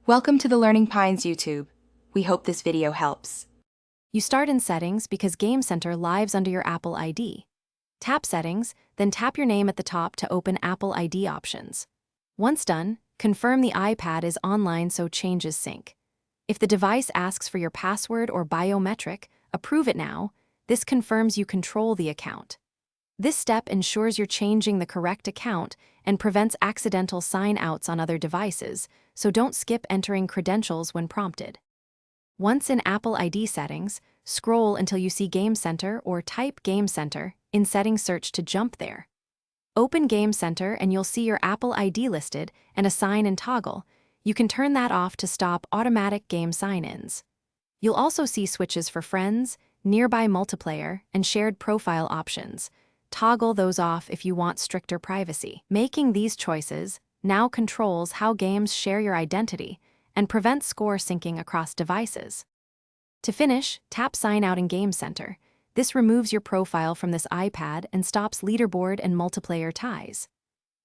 Welcome to the Learning Pines YouTube. We hope this video helps. You start in Settings because Game Center lives under your Apple ID. Tap Settings, then tap your name at the top to open Apple ID options. Once done, confirm the iPad is online so changes sync. If the device asks for your password or biometric, approve it now. This confirms you control the account. This step ensures you're changing the correct account and prevents accidental sign-outs on other devices, so don't skip entering credentials when prompted. Once in Apple ID settings, scroll until you see Game Center or type Game Center in Settings Search to jump there. Open Game Center and you'll see your Apple ID listed and a sign and toggle. You can turn that off to stop automatic game sign-ins. You'll also see switches for friends, nearby multiplayer, and shared profile options. Toggle those off if you want stricter privacy. Making these choices now controls how games share your identity and prevents score syncing across devices. To finish, tap Sign Out in Game Center. This removes your profile from this iPad and stops leaderboard and multiplayer ties.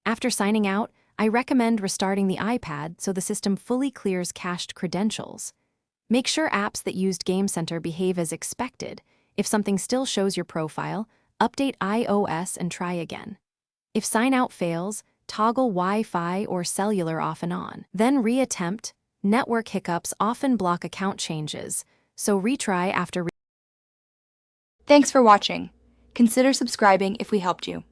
After signing out, I recommend restarting the iPad so the system fully clears cached credentials. Make sure apps that used Game Center behave as expected. If something still shows your profile, update iOS and try again. If sign out fails, toggle Wi-Fi or cellular off and on. Then reattempt. Network hiccups often block account changes, so retry after. Thanks for watching. Consider subscribing if we helped you.